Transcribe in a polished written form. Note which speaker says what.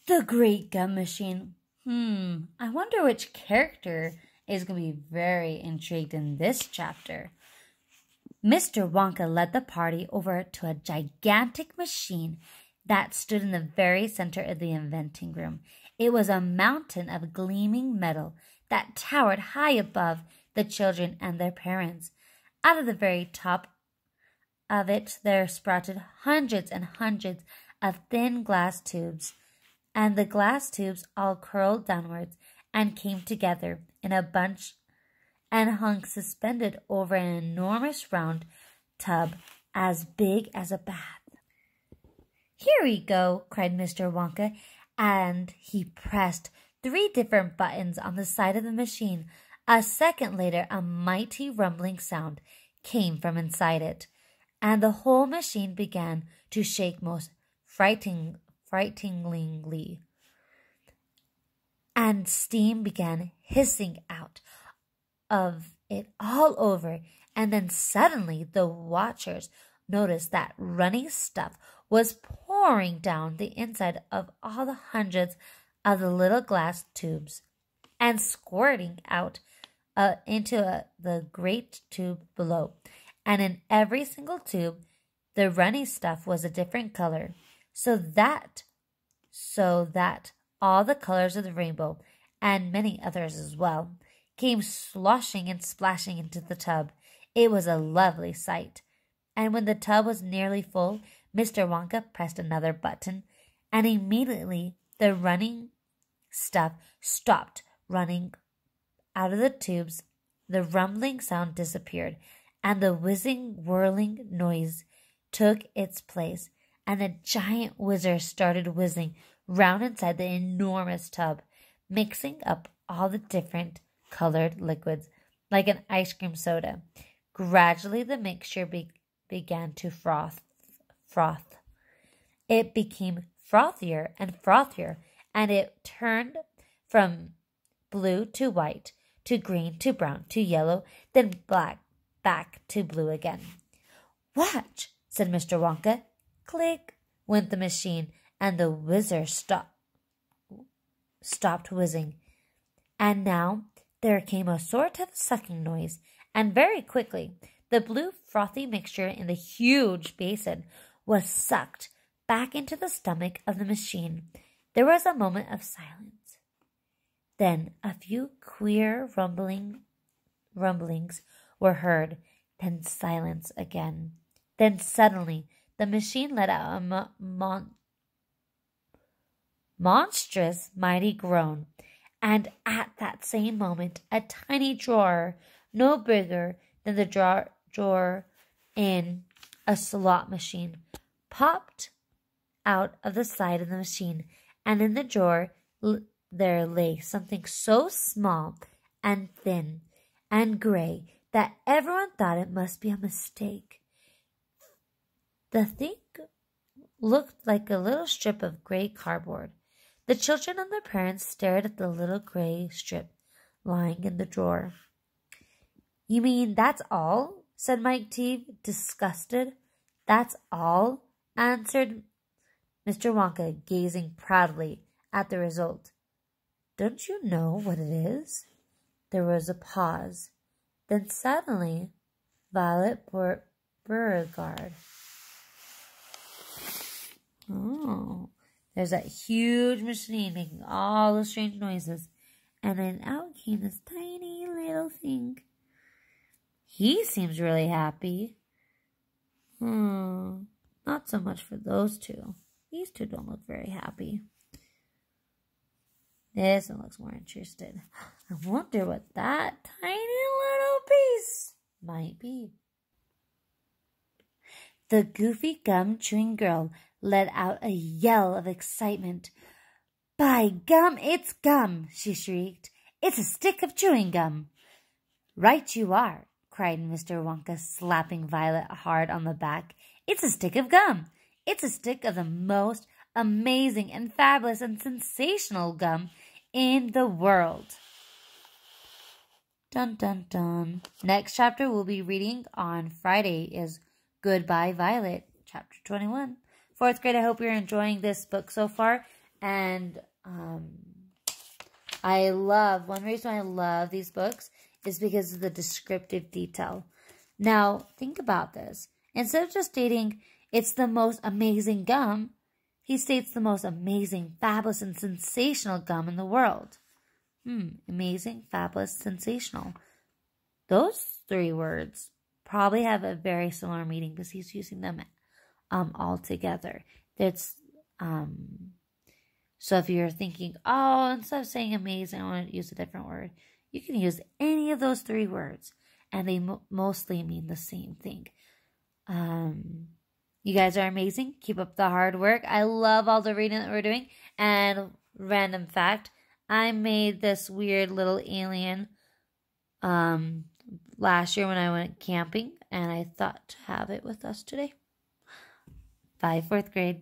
Speaker 1: The Great Gum Machine. I wonder which character is going to be very intrigued in this chapter. Mr. Wonka led the party over to a gigantic machine that stood in the very center of the inventing room. It was a mountain of gleaming metal that towered high above the children and their parents. Out of the very top of it there sprouted hundreds and hundreds of thin glass tubes, and the glass tubes all curled downwards and came together in a bunch and hung suspended over an enormous round tub as big as a bath. "Here we go," cried Mr. Wonka, and he pressed 3 different buttons on the side of the machine. A second later, a mighty rumbling sound came from inside it, and the whole machine began to shake most frighteningly, and steam began hissing out of it all over. And then suddenly the watchers noticed that runny stuff was pouring down the inside of all the hundreds of the little glass tubes and squirting out into the great tube below. And in every single tube, the runny stuff was a different color, so that all the colors of the rainbow, and many others as well, came sloshing and splashing into the tub. It was a lovely sight. And when the tub was nearly full, Mr. Wonka pressed another button, and immediately the running stuff stopped running out of the tubes. The rumbling sound disappeared, and the whizzing, whirling noise took its place, and the giant whizzer started whizzing round inside the enormous tub, mixing up all the different colored liquids like an ice cream soda. Gradually the mixture began to froth. It became frothier and frothier, and it turned from blue to white, to green, to brown, to yellow, then black, back to blue again. "Watch," said Mr. Wonka. Click went the machine, and the whizzer stopped whizzing. And now there came a sort of sucking noise, and very quickly the blue frothy mixture in the huge basin was sucked back into the stomach of the machine. There was a moment of silence. Then a few queer rumblings were heard, then silence again. Then suddenly the machine let out a monstrous, mighty groan, and at that same moment a tiny drawer, no bigger than the drawer in a slot machine, popped out of the side of the machine, and in the drawer there lay something so small and thin and gray that everyone thought it must be a mistake. The thing looked like a little strip of gray cardboard. The children and their parents stared at the little gray strip lying in the drawer. "You mean that's all?" said Mike Teague, disgusted. "That's all?" answered Mr. Wonka, gazing proudly at the result. "Don't you know what it is?" There was a pause. Then suddenly Violet Beauregarde. "Oh, there's that huge machine making all those strange noises, and then out came this tiny little thing. He seems really happy. Not so much for those two. These two don't look very happy. This one looks more interested. I wonder what that tiny little piece might be." The goofy gum chewing girl let out a yell of excitement. "By gum, it's gum!" she shrieked. "It's a stick of chewing gum." "Right you are," cried Mr. Wonka, slapping Violet hard on the back. "It's a stick of gum. It's a stick of the most amazing and fabulous and sensational gum in the world." Dun dun dun. Next chapter we'll be reading on Friday is Goodbye Violet, chapter 21. Fourth grade, I hope you're enjoying this book so far. And one reason I love these books is because of the descriptive detail. Now, think about this. Instead of just stating, it's the most amazing gum, he states the most amazing, fabulous, and sensational gum in the world. Amazing, fabulous, sensational. Those three words probably have a very similar meaning because he's using them all together. So if you're thinking, oh, instead of saying amazing, I want to use a different word, you can use any of those three words, and they mostly mean the same thing. You guys are amazing. Keep up the hard work. I love all the reading that we're doing. And random fact, I made this weird little alien last year when I went camping, and I thought to have it with us today. Bye, 4th grade.